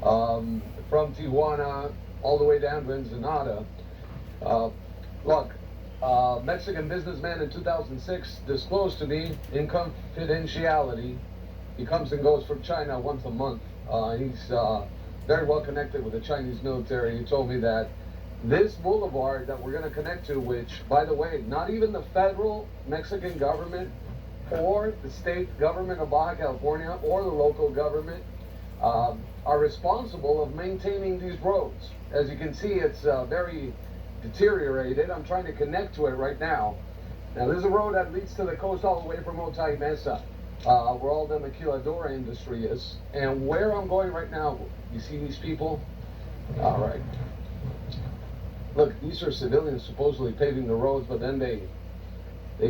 from Tijuana all the way down to Ensenada. Uh, Look, Mexican businessman in 2006 disclosed to me in confidentiality. He comes and goes from China once a month. He's very well connected with the Chinese military. He told me that this boulevard that we're going to connect to, which, by the way, not even the federal Mexican government or the state government of Baja California or the local government are responsible of maintaining these roads. As you can see, it's very deteriorated. I'm trying to connect to it right now. Now, there's a road that leads to the coast all the way from Otay Mesa, where all the maquiladora industry is. And where I'm going right now, you see these people? All right. Look, these are civilians supposedly paving the roads, but then they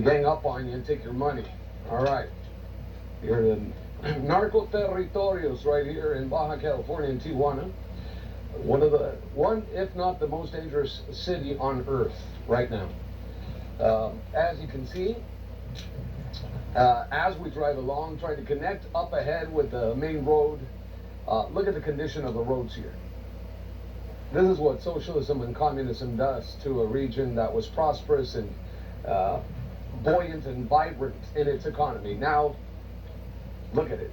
gang up on you and take your money. All right. Here in Narco Territorios right here in Baja California in Tijuana. One, if not the most dangerous city on earth right now. As you can see, as we drive along, trying to connect up ahead with the main road, look at the condition of the roads here. This is what socialism and communism does to a region that was prosperous and buoyant and vibrant in its economy. Now, look at it.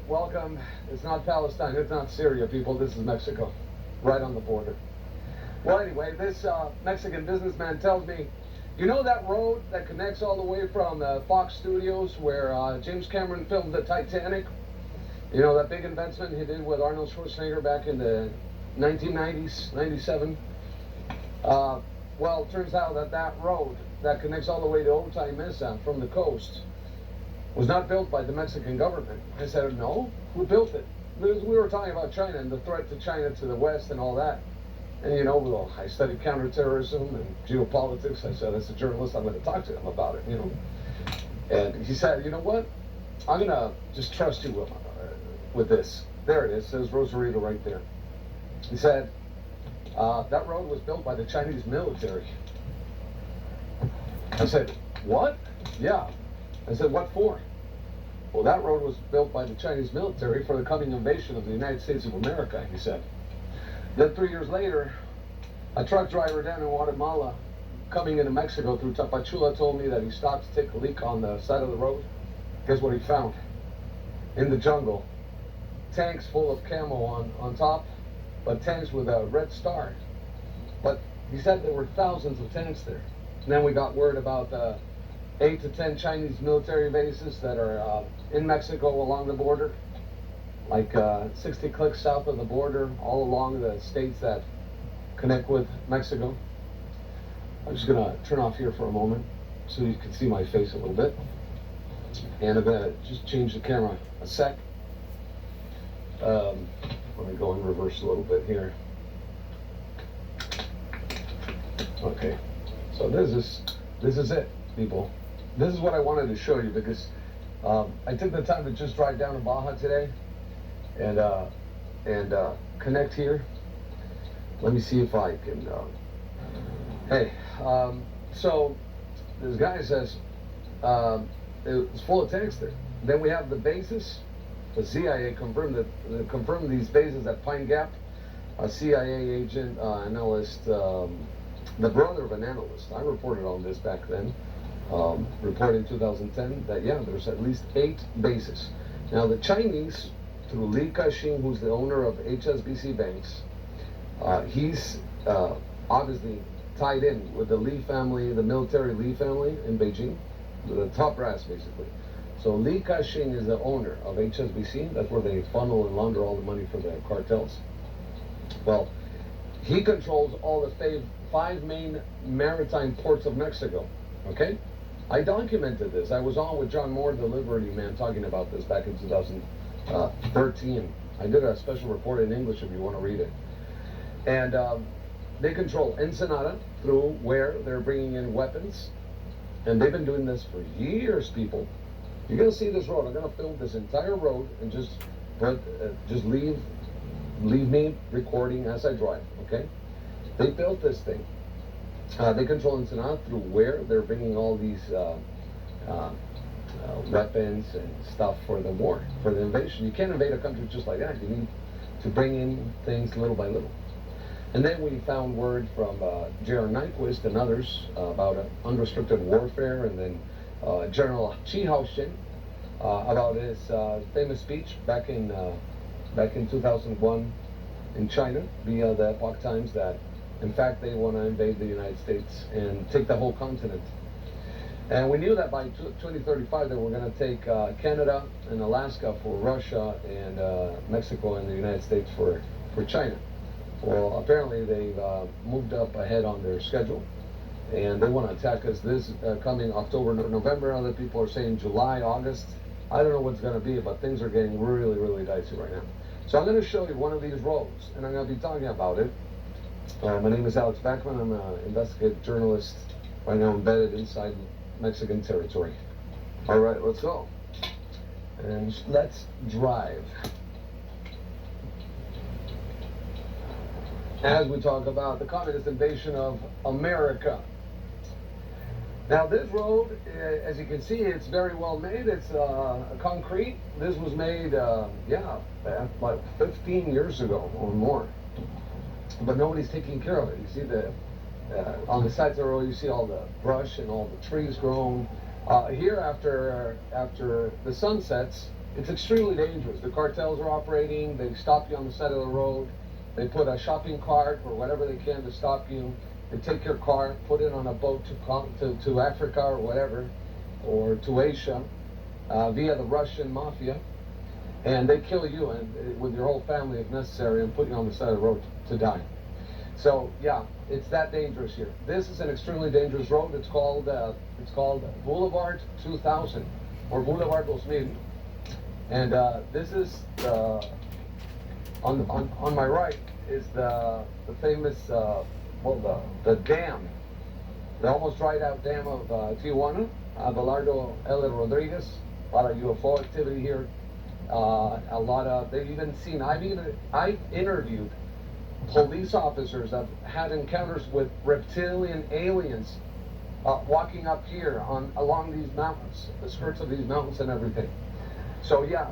Welcome. It's not Palestine. It's not Syria, people. This is Mexico, right on the border. Well, anyway, this Mexican businessman tells me, you know that road that connects all the way from Fox Studios where James Cameron filmed the Titanic? You know, that big investment he did with Arnold Schwarzenegger back in the 1990s, 97? Well, it turns out that that road that connects all the way to Otay Mesa from the coast was not built by the Mexican government. I said, no? Who built it? Because we were talking about China and the threat to China to the West and all that. And you know, well, I studied counterterrorism and geopolitics. I said, as a journalist, I'm going to talk to him about it, you know. And he said, you know what? I'm going to just trust you with this. There it is. It says Rosarito right there. He said, that road was built by the Chinese military. I said, what? Yeah. I said, what for? Well, that road was built by the Chinese military for the coming invasion of the United States of America, he said. Then 3 years later, a truck driver down in Guatemala coming into Mexico through Tapachula told me that he stopped to take a leak on the side of the road. Guess what he found? In the jungle. Tanks full of camo on top, but tanks with a red star. But he said there were thousands of tanks there. And then we got word about 8 to 10 Chinese military bases that are in Mexico along the border, like 60 clicks south of the border, all along the states that connect with Mexico. I'm just gonna turn off here for a moment so you can see my face a little bit. And I'm gonna just change the camera a sec. Let me go in reverse a little bit here. Okay, so this is it, people. This is what I wanted to show you because I took the time to just drive down to Baja today and connect here. Let me see if I can. So this guy says it's full of tanks there. Then we have the bases. The CIA confirmed these bases at Pine Gap. A CIA agent, analyst, the brother of an analyst. I reported on this back then. Reported in 2010 that there's at least 8 bases. Now the Chinese, through Li Ka-shing, who's the owner of HSBC Banks, he's obviously tied in with the Li family, the military Li family in Beijing, the top brass basically. So Li Ka-shing is the owner of HSBC. That's where they funnel and launder all the money for the cartels. Well, he controls all the 5 main maritime ports of Mexico. Okay? I documented this. I was on with John Moore, the Liberty Man, talking about this back in 2013. I did a special report in English if you want to read it. And they control Ensenada through where they're bringing in weapons. And they've been doing this for years, people. You're going to see this road. I'm going to film this entire road and just leave me recording as I drive, okay? They built this thing. They control Ensenada through where they're bringing all these weapons and stuff for the war, for the invasion. You can't invade a country just like that. You need to bring in things little by little. And then we found word from J.R. Nyquist and others about unrestricted warfare, and then General Chi Haoxin about his famous speech back in 2001 in China via the Epoch Times that, in fact, they want to invade the United States and take the whole continent. And we knew that by 2035 they were going to take Canada and Alaska for Russia, and Mexico and the United States for China. Well, apparently they've moved up ahead on their schedule, and they want to attack us this coming October, November. Other people are saying July, August. I don't know what's going to be, but things are getting really, really dicey right now. So I'm going to show you one of these roads, and I'm going to be talking about it. My name is Alex Bachman. I'm an investigative journalist right now embedded inside Mexican territory. All right, let's go. And let's drive. As we talk about the communist invasion of America. Now this road, as you can see, it's very well made. It's concrete. This was made, like 15 years ago or more. But nobody's taking care of it. You see on the sides of the road, you see all the brush and all the trees grown. Here, after the sun sets, it's extremely dangerous. The cartels are operating. They stop you on the side of the road. They put a shopping cart or whatever they can to stop you. They take your car, put it on a boat to Africa or whatever, or to Asia, via the Russian mafia, and they kill you and with your whole family if necessary, and put you on the side of the road to die. So yeah, it's that dangerous here. This is an extremely dangerous road. It's called Boulevard 2000 or Boulevard 2000, and this is on my right is the famous the dam, the almost dried out dam of Tijuana, Abelardo L. Rodriguez. A lot of UFO activity here. A lot of, they've even seen, I've interviewed police officers that had encounters with reptilian aliens walking up here along these mountains, the skirts of these mountains and everything. So yeah,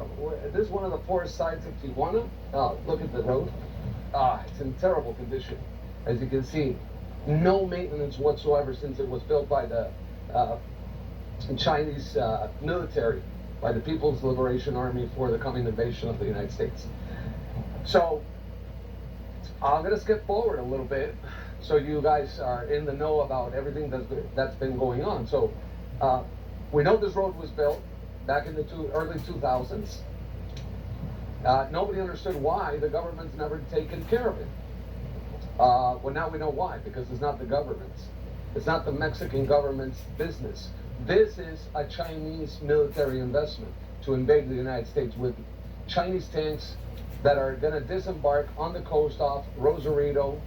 this is one of the poorest sides of Tijuana. Look at the road. It's in terrible condition. As you can see, no maintenance whatsoever since it was built by the Chinese military, by the People's Liberation Army for the coming invasion of the United States. So I'm going to skip forward a little bit so you guys are in the know about everything that's been going on. So we know this road was built back in the early 2000s. Nobody understood why the government's never taken care of it. Well, now we know why, because it's not the government's. It's not the Mexican government's business. This is a Chinese military investment to invade the United States with Chinese tanks that are going to disembark on the coast off Rosarito,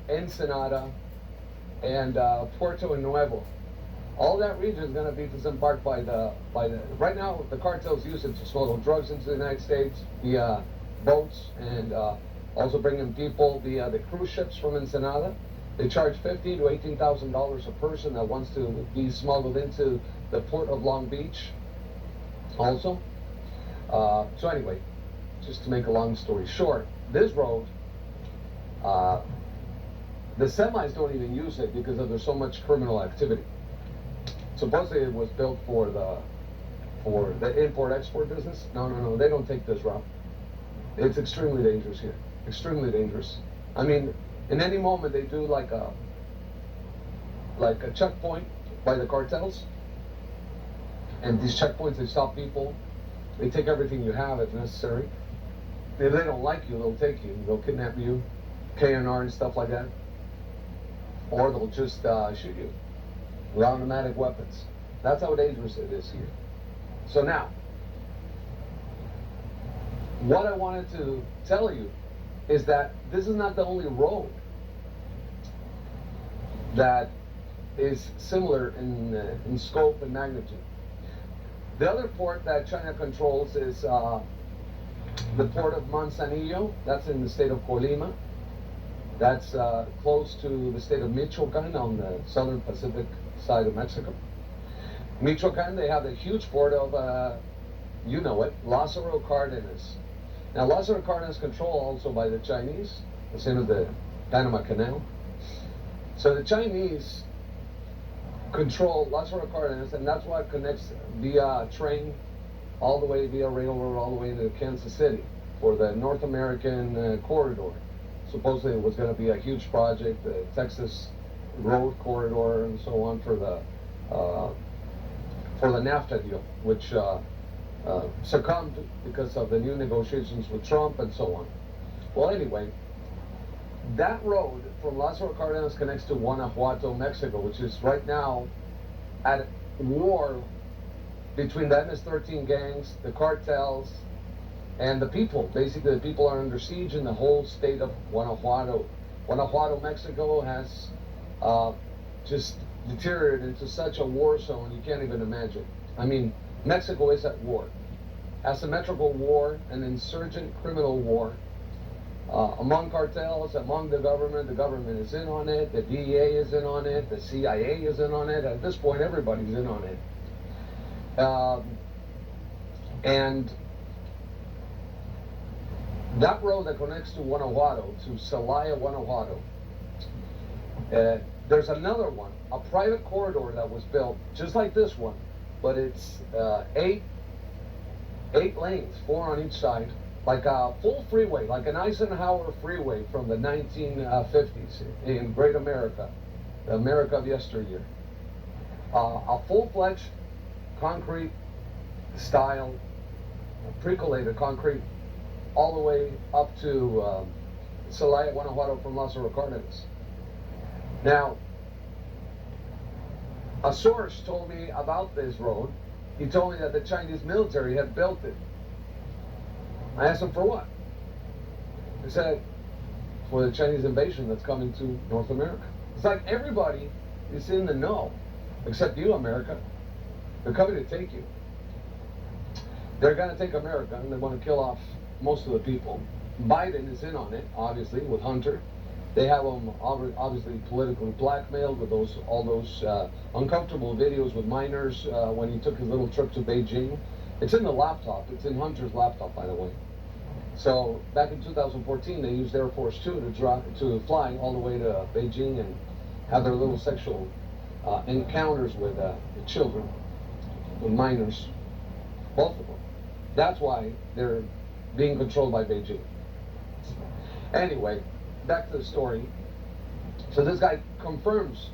Ensenada, and Puerto Nuevo. All that region is going to be disembarked by the. Right now, the cartels use it to smuggle drugs into the United States via boats and also bringing people via the cruise ships from Ensenada. They charge $15,000 to $18,000 a person that wants to be smuggled into the port of Long Beach. Also, so anyway, just to make a long story short, this road, the semis don't even use it because there's so much criminal activity. Supposedly it was built for the import-export business. No, they don't take this route. It's extremely dangerous here. Extremely dangerous. I mean, in any moment they do like a checkpoint by the cartels, and these checkpoints, they stop people, they take everything you have if necessary. If they don't like you, they'll take you, they'll kidnap you, KNR and stuff like that, or they'll just shoot you with automatic weapons. That's how dangerous it is here. So now, what I wanted to tell you is that this is not the only road that is similar in scope and magnitude. The other port that China controls is the port of Manzanillo. That's in the state of Colima. That's close to the state of Michoacan on the southern Pacific side of Mexico. Michoacan, they have a huge port of, you know it, Lázaro Cárdenas. Now, Lázaro Cárdenas controlled also by the Chinese, the same as the Panama Canal. So the Chinese control Lázaro Cárdenas, and that's why it connects via train all the way, via railroad, all the way into Kansas City for the North American corridor. Supposedly it was going to be a huge project, the Texas Road Corridor and so on for the NAFTA deal, which succumbed because of the new negotiations with Trump and so on. Well, anyway, that road from Lázaro Cárdenas connects to Guanajuato, Mexico, which is right now at war between the MS-13 gangs, the cartels, and the people. Basically, the people are under siege in the whole state of Guanajuato. Guanajuato, Mexico has just deteriorated into such a war zone you can't even imagine. I mean, Mexico is at war. Asymmetrical war, an insurgent criminal war. Among cartels, among the government is in on it, the DEA is in on it, the CIA is in on it. At this point, everybody's in on it. And that road that connects to Guanajuato, to Celaya, Guanajuato, there's another one, a private corridor that was built just like this one, but it's 8 lanes, 4 on each side, like a full freeway, like an Eisenhower freeway from the 1950s in Great America, the America of yesteryear. A full-fledged concrete style, percolated concrete, all the way up to Celaya, Guanajuato from Lázaro Cárdenas. Now, a source told me about this road. He told me that the Chinese military had built it. I asked him for what? He said, for the Chinese invasion that's coming to North America. It's like everybody is in the know, except you, America. They're coming to take you. They're going to take America, and they want to kill off most of the people. Biden is in on it, obviously, with Hunter. They have him obviously politically blackmailed with all those uncomfortable videos with minors when he took his little trip to Beijing. It's in the laptop. It's in Hunter's laptop, by the way. So back in 2014, they used Air Force Two to fly all the way to Beijing and have their little sexual encounters with children, with minors, both of them. That's why they're being controlled by Beijing. Anyway, back to the story. So this guy confirms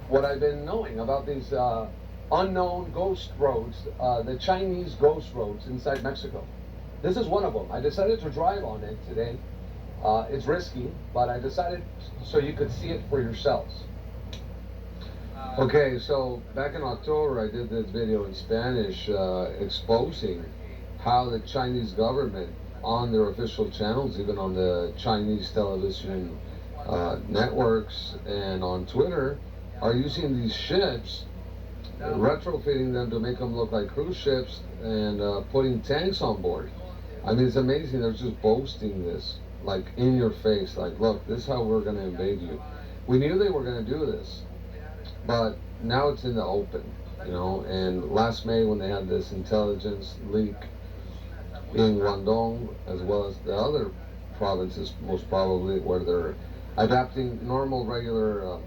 what I've been knowing about these unknown ghost roads, the Chinese ghost roads inside Mexico. This is one of them. I decided to drive on it today. It's risky, but I decided so you could see it for yourselves. Okay, so back in October, I did this video in Spanish exposing how the Chinese government, on their official channels, even on the Chinese television networks and on Twitter, are using these ships, retrofitting them to make them look like cruise ships and putting tanks on board. I mean, it's amazing. They're just boasting this, like in your face, like, look, this is how we're going to invade you. We knew they were going to do this, but now it's in the open, you know. And last May, when they had this intelligence leak in Guangdong, as well as the other provinces, most probably, where they're adapting normal, regular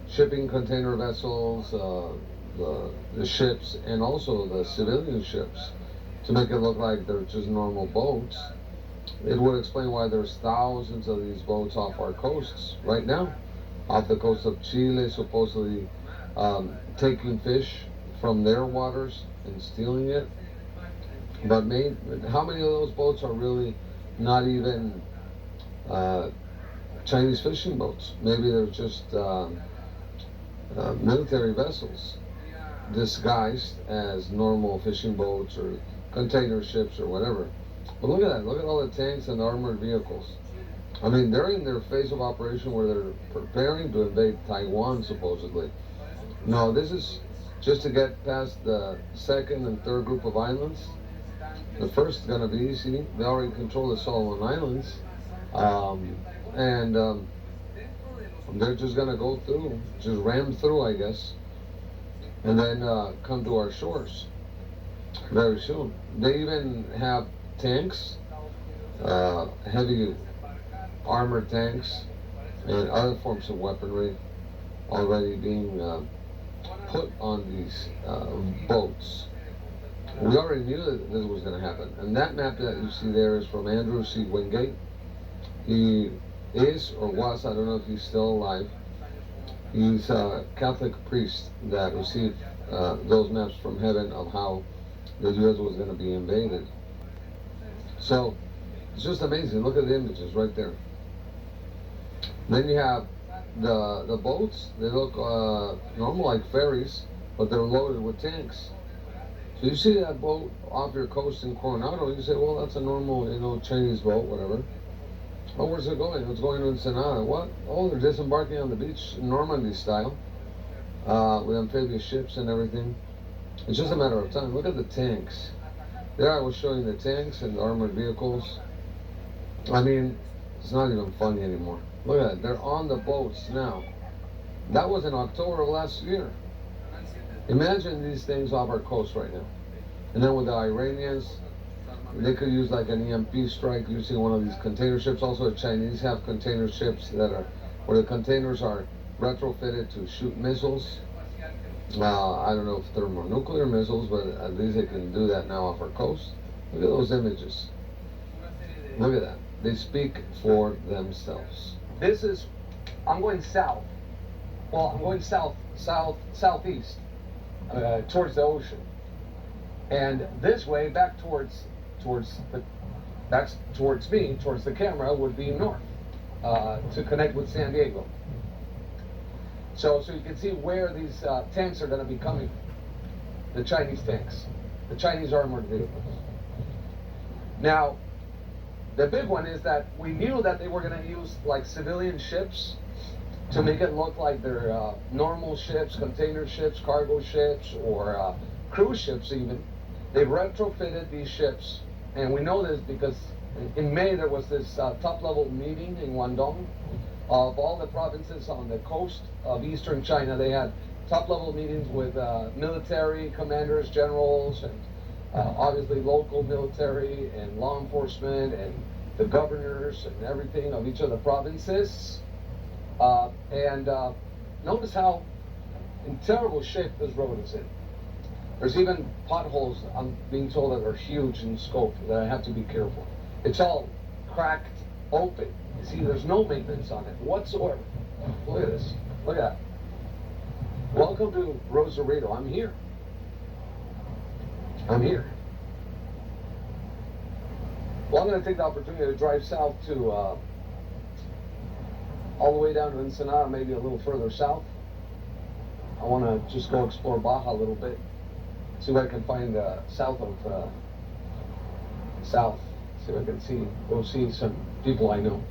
shipping container vessels, the ships, and also the civilian ships, to make it look like they're just normal boats. It would explain why there's thousands of these boats off our coasts right now, off the coast of Chile, supposedly taking fish from their waters and stealing it. But how many of those boats are really not even Chinese fishing boats? Maybe they're just military vessels disguised as normal fishing boats or container ships or whatever. But look at that. Look at all the tanks and armored vehicles. I mean, they're in their phase of operation where they're preparing to invade Taiwan, supposedly. No, this is just to get past the second and third group of islands. The first is going to be easy. They already control the Solomon Islands. They're just going to go through, just ram through, I guess. and then come to our shores very soon. They even have tanks, heavy armored tanks, and other forms of weaponry already being put on these boats. We already knew that this was going to happen. And that map that you see there is from Andrew C. Wingate. He is, or was, I don't know if he's still alive. He's a Catholic priest that received those maps from heaven of how the U.S. was going to be invaded. So it's just amazing. Look at the images right there. Then you have the boats. They look normal, like ferries, but they're loaded with tanks. So you see that boat off your coast in Coronado, you say, well, that's a normal, Chinese boat, whatever. Oh, where's it going? It's going to Ensenada. What? Oh, they're disembarking on the beach, Normandy style, with amphibious ships and everything. It's just a matter of time. Look at the tanks. There I was showing the tanks and the armored vehicles. I mean, it's not even funny anymore. Look at it. They're on the boats now. That was in October of last year. Imagine these things off our coast right now. And then with the Iranians, they could use like an EMP strike using one of these container ships. Also, the Chinese have container ships that are, where the containers are retrofitted to shoot missiles. I don't know if thermonuclear missiles, but at least they can do that now off our coast. Look at those images. Look at that. They speak for themselves. This is, I'm going south. Well, I'm going southeast, towards the ocean. And this way, back towards me, towards the camera, would be north, to connect with San Diego. So you can see where these tanks are going to be coming. The Chinese tanks, the Chinese armored vehicles. Now, the big one is that we knew that they were going to use like civilian ships to make it look like they're normal ships, container ships, cargo ships, or cruise ships even. They've retrofitted these ships, and we know this because in May there was this top-level meeting in Guangdong of all the provinces on the coast of eastern China. They had top-level meetings with military commanders, generals, and obviously local military and law enforcement and the governors and everything of each of the provinces. Notice how in terrible shape this road is in. There's even potholes, I'm being told, that are huge in scope that I have to be careful. It's all cracked open. You see, there's no maintenance on it whatsoever. Look at this. Look at that. Welcome to Rosarito. I'm here. I'm here. Well, I'm going to take the opportunity to drive south to all the way down to Ensenada, maybe a little further south. I want to just go explore Baja a little bit, see what I can find south of south. See if I can go see some people I know.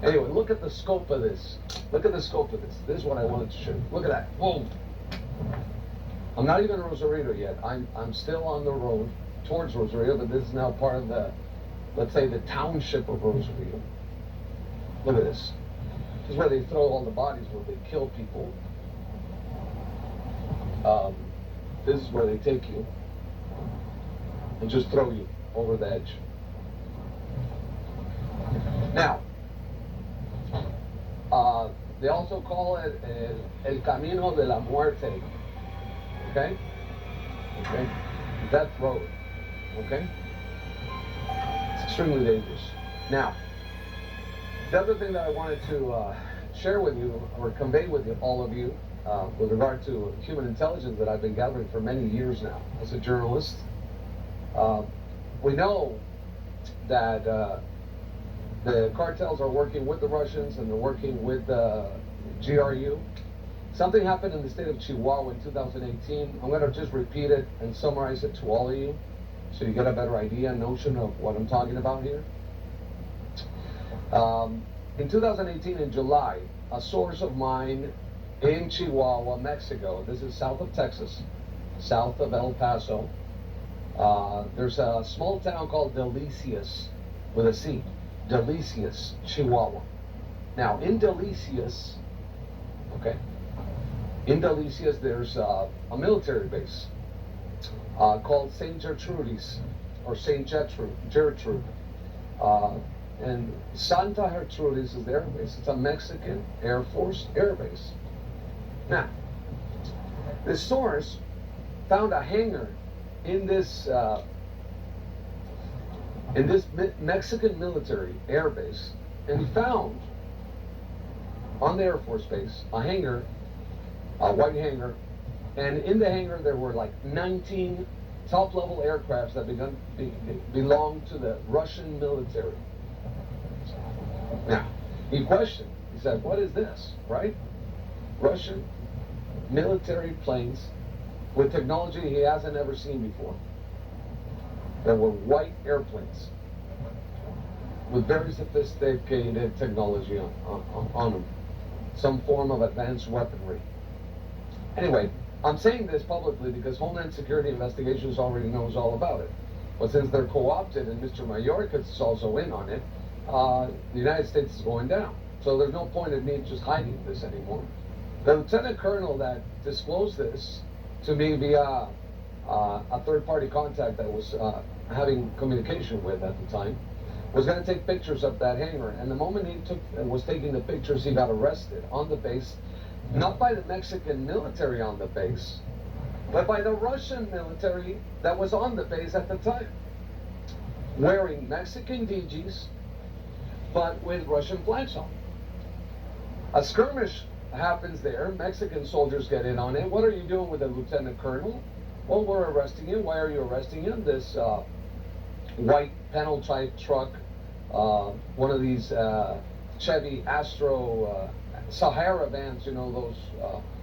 Anyway, look at the scope of this. Look at the scope of this. This is what I wanted to show you. Look at that. Whoa. I'm not even in Rosarito yet. I'm still on the road towards Rosarito, but this is now part of the, let's say, the township of Rosarito. Look at this. This is where they throw all the bodies, where they kill people. This is where they take you and just throw you over the edge. Now, they also call it El Camino de la Muerte. Okay? Okay? Death Road. Okay? It's extremely dangerous. Now, the other thing that I wanted to share with you, or convey with you, all of you, with regard to human intelligence that I've been gathering for many years now as a journalist, we know that the cartels are working with the Russians and they're working with the GRU. Something happened in the state of Chihuahua in 2018. I'm going to just repeat it and summarize it to all of you so you get a better idea, notion of what I'm talking about here. In 2018, in July, a source of mine in Chihuahua, Mexico, this is south of Texas, south of El Paso, there's a small town called Delicias, with a C, Delicias, Chihuahua. Now, in Delicias, okay, In Delicias, there's a military base called St. Gertrudis, or St. Gertrude. And Santa Gertrudis is their base. It's a Mexican Air Force air base. Now, the source found a hangar in this Mexican military air base, and he found on the Air Force base a hangar, a white hangar, and in the hangar there were like 19 top-level aircrafts that belonged to the Russian military. Now, he questioned. He said, "What is this?" Right? Russian military planes with technology he hasn't ever seen before. There were white airplanes with very sophisticated technology on them, some form of advanced weaponry. Anyway, I'm saying this publicly because Homeland Security Investigations already knows all about it. But since they're co-opted and Mr. Mayorkas is also in on it, the United States is going down. So there's no point in me just hiding this anymore. The lieutenant colonel that disclosed this to me via a third-party contact that was having communication with at the time was going to take pictures of that hangar. And the moment he was taking the pictures, he got arrested on the base, not by the Mexican military on the base, but by the Russian military that was on the base at the time, wearing Mexican DJs, but with Russian flags on. A skirmish happens there. Mexican soldiers get in on it. What are you doing with the lieutenant colonel? Well, we're arresting him. Why are you arresting him? This white panel type truck, one of these Chevy Astro Sahara vans, you know, those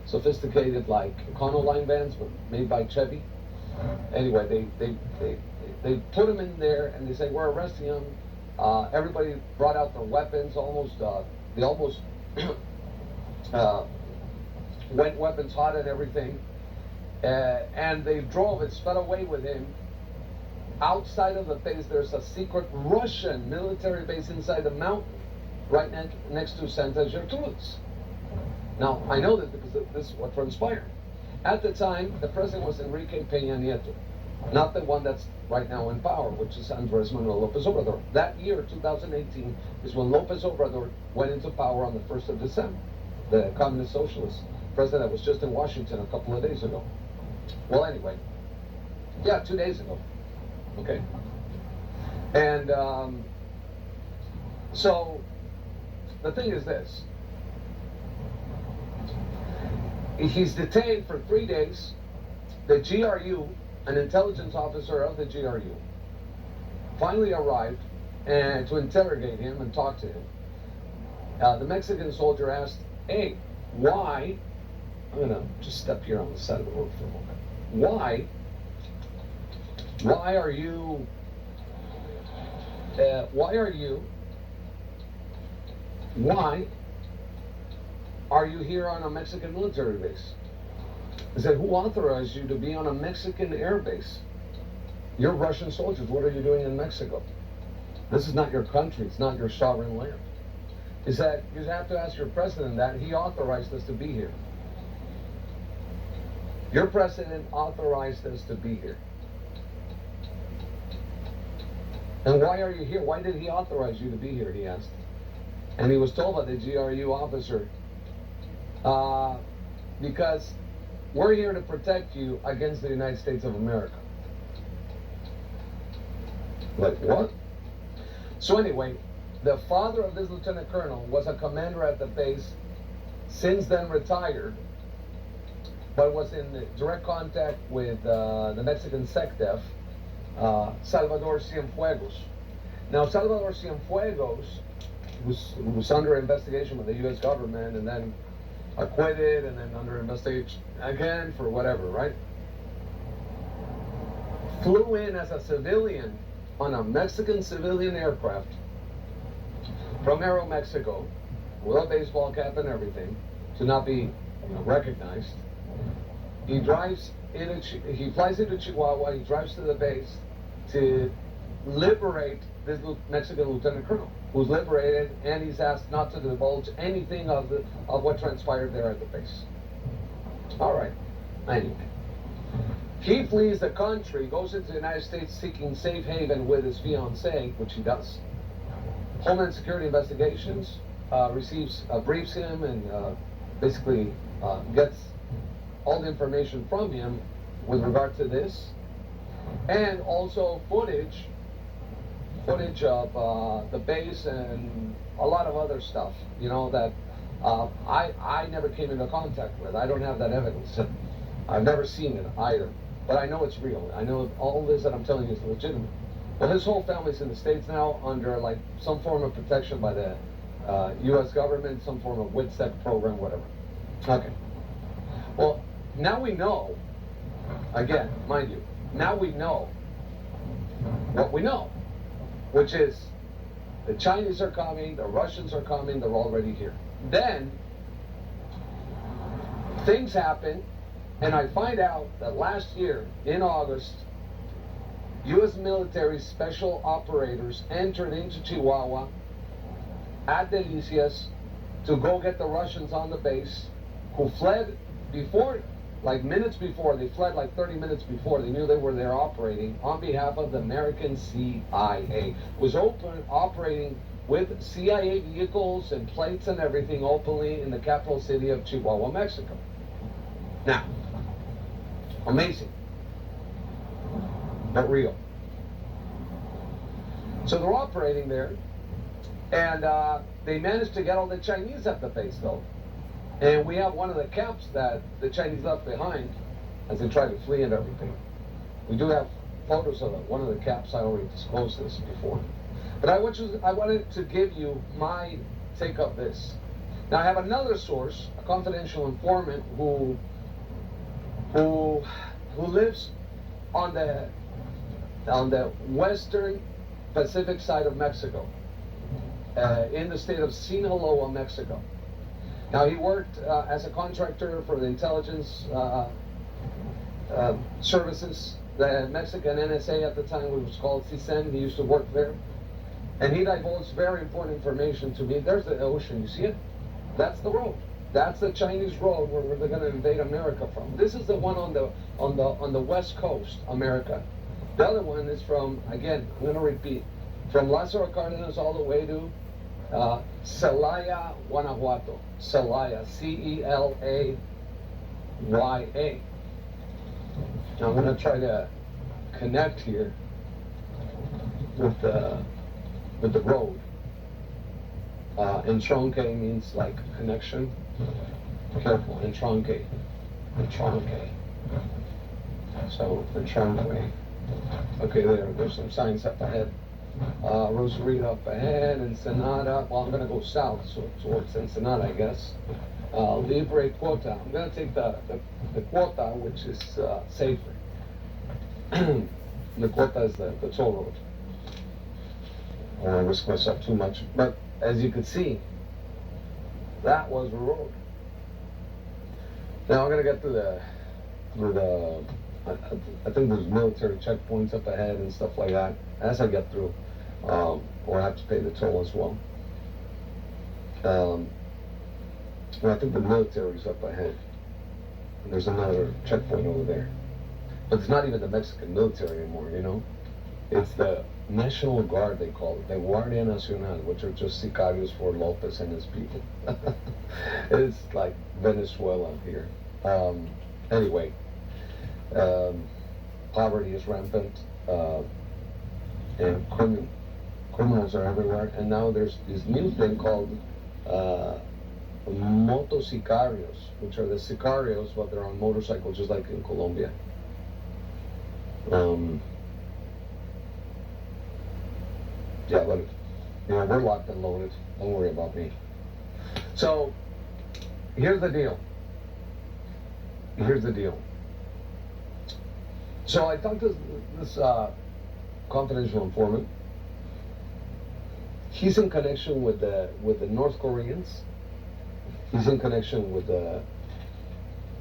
sophisticated like Econoline vans, but made by Chevy. Anyway, they put him in there and they say, we're arresting him. Everybody brought out their weapons, they almost went weapons hot and everything. And they drove and sped away with him. Outside of the base, there's a secret Russian military base inside the mountain, right next to Santa Gertrudis. Now, I know this because this is what transpired. At the time, the president was Enrique Peña Nieto, not the one that's right now in power, which is Andrés Manuel López Obrador. That year, 2018, is when López Obrador went into power on the 1st of December, the communist socialist president that was just in Washington a couple of days ago. Well, anyway, 2 days ago. Okay. And so the thing is this. He's detained for 3 days. The GRU, an intelligence officer of the GRU, finally arrived and to interrogate him and talk to him. The Mexican soldier asked, hey, why, I'm going to just step here on the side of the road for a moment. Why are you here on a Mexican military base? He said, who authorized you to be on a Mexican air base? You're Russian soldiers. What are you doing in Mexico? This is not your country. It's not your sovereign land. He said, you have to ask your president that. He authorized us to be here. Your president authorized us to be here. And why are you here? Why did he authorize you to be here, he asked. And he was told by the GRU officer, because we're here to protect you against the United States of America. Like, what? So anyway, the father of this lieutenant colonel was a commander at the base, since then retired, but was in direct contact with the Mexican SecDef, Salvador Cienfuegos. Now, Salvador Cienfuegos was under investigation with the U.S. government and then acquitted and then under investigation again for whatever, right? Flew in as a civilian on a Mexican civilian aircraft from Aeromexico with a baseball cap and everything to not be recognized. He flies into Chihuahua, he drives to the base to liberate this Mexican lieutenant colonel, who's liberated, and he's asked not to divulge anything of what transpired there at the base. All right. Anyway, he flees the country, goes into the United States seeking safe haven with his fiancée, which he does. Homeland Security Investigations briefs him and basically gets all the information from him with regard to this, and also footage of the base and a lot of other stuff, that I never came into contact with. I don't have that evidence. I've never seen it either, but I know it's real. I know all this that I'm telling you is legitimate. Well, his whole family's in the States now under like some form of protection by the U.S. government, some form of WITSEC program, whatever. Okay. Well, now we know, again, mind you, now we know what we know, which is the Chinese are coming, the Russians are coming, they're already here. Then, things happen, and I find out that last year, in August, U.S. military special operators entered into Chihuahua at Delicias to go get the Russians on the base, who fled before, like minutes before. They fled like 30 minutes before. They knew they were there operating on behalf of the American CIA. Was operating with CIA vehicles and plates and everything openly in the capital city of Chihuahua, Mexico. Now, amazing, but real. So they're operating there, and they managed to get all the Chinese at the base, though. And we have one of the caps that the Chinese left behind as they tried to flee and everything. We do have photos of one of the caps. I already disclosed this before. But I wanted to give you my take of this. Now, I have another source, a confidential informant who lives on the western Pacific side of Mexico, in the state of Sinaloa, Mexico. Now, he worked as a contractor for the intelligence services, the Mexican NSA at the time, which was called CISEN. He used to work there. And he divulged very important information to me. There's the ocean, you see it? That's the road. That's the Chinese road where they're going to invade America from. This is the one on the west coast, America. The other one is from, again, I'm going to repeat, from Lázaro Cárdenas all the way to Celaya, Guanajuato. Celaya, Celaya. Now I'm going to try to connect here with the road. Entronque means like connection. Careful, entronque. So, entronque. Okay, there's some signs up ahead. Rosarito up ahead, Ensenada. Well, I'm going to go south, so towards Ensenada, I guess. Libre Quota. I'm going to take the Quota, which is safer. The Quota is the toll road. I don't want to risk myself too much. But as you can see, that was the road. Now I'm going to get through I think there's military checkpoints up ahead and stuff like that. As I get through, or I have to pay the toll as well. And I think the military's up ahead. And there's another checkpoint over there. But it's not even the Mexican military anymore, It's the National Guard, they call it, the Guardia Nacional, which are just sicarios for Lopez and his people. It's like Venezuela here. Anyway, poverty is rampant, and criminals are everywhere. And now there's this new thing called motosicarios, which are the sicarios, but they're on motorcycles, just like in Colombia. Yeah, but we're locked and loaded. Don't worry about me. So here's the deal. So I talked to this confidential informant. He's in connection with the North Koreans. He's in connection with the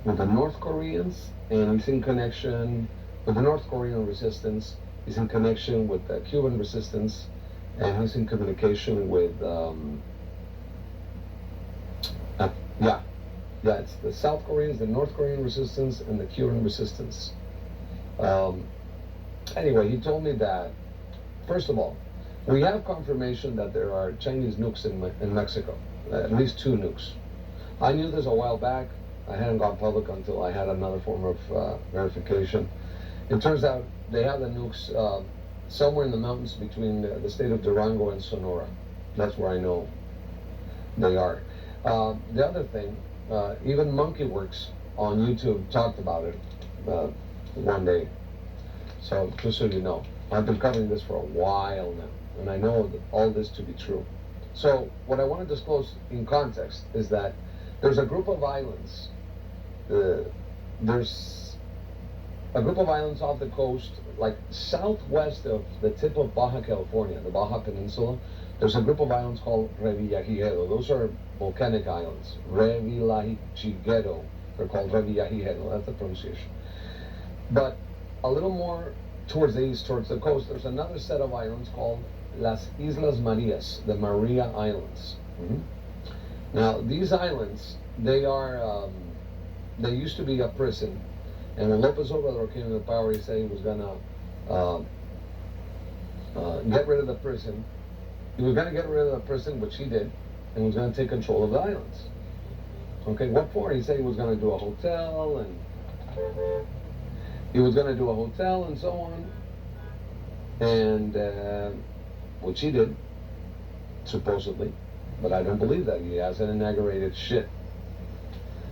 North Koreans, and he's in connection with the North Korean resistance. He's in connection with the Cuban resistance, and he's in communication with Yeah, it's the South Koreans, the North Korean resistance, and the Cuban resistance. Um, anyway, he told me that, first of all, we have confirmation that there are Chinese nukes in Mexico, at least 2 nukes. I knew this a while back. I hadn't gone public until I had another form of verification. It turns out they have the nukes somewhere in the mountains between the state of Durango and Sonora. That's where I know they are. The other thing, even MonkeyWorks on YouTube talked about it one day. So just so you know, I've been covering this for a while now, and I know all this to be true. So what I want to disclose in context is that there's a group of islands. There's a group of islands off the coast, like southwest of the tip of Baja California, the Baja Peninsula. There's a group of islands called Revillagigedo. Those are volcanic islands. Revillagigedo. They're called Revillagigedo. That's the pronunciation. But a little more towards the east, towards the coast, there's another set of islands called Las Islas Marias, the Maria Islands. Now, these islands, they used to be a prison. And when Lopez Obrador came into power, he said he was going to get rid of the prison. He was going to get rid of the prison, which he did, and was going to take control of the islands. Okay, what for? He said he was going to do a hotel, and so on, and which he did, supposedly, but I don't believe that. He hasn't inaugurated shit.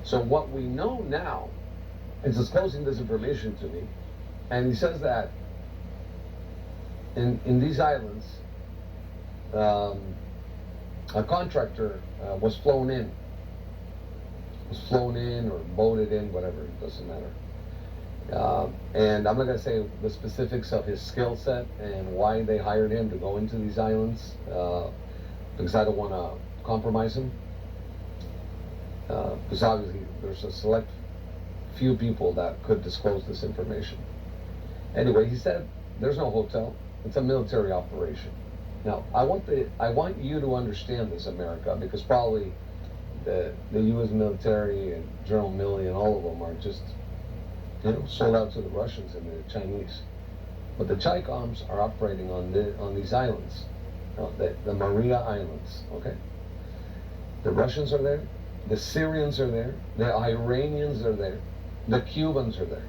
So what we know now is disclosing this information to me, and he says that in these islands, a contractor was flown in or boated in, whatever, it doesn't matter. And I'm not going to say the specifics of his skill set and why they hired him to go into these islands, because I don't want to compromise him. Because obviously there's a select few people that could disclose this information. Anyway, he said there's no hotel. It's a military operation. Now, I want you to understand this, America, because probably the U.S. military and General Milley and all of them are just, sold out to the Russians and the Chinese. But the Chicoms are operating on these islands, the Maria Islands. Okay, the Russians are there, the Syrians are there, the Iranians are there, the Cubans are there.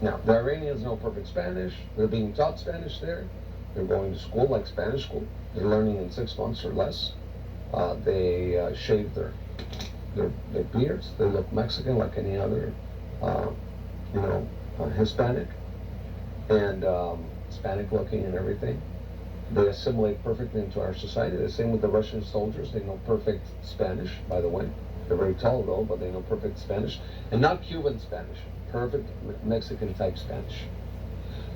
Now, the Iranians know perfect Spanish. They're being taught Spanish there. They're going to school like Spanish school. They're learning in 6 months or less. They shave their beards. They look Mexican like any other, Hispanic, and Hispanic looking and everything. They assimilate perfectly into our society. The same with the Russian soldiers. They know perfect Spanish, by the way. They're very tall though, but they know perfect Spanish. And not Cuban Spanish. Perfect Mexican type Spanish.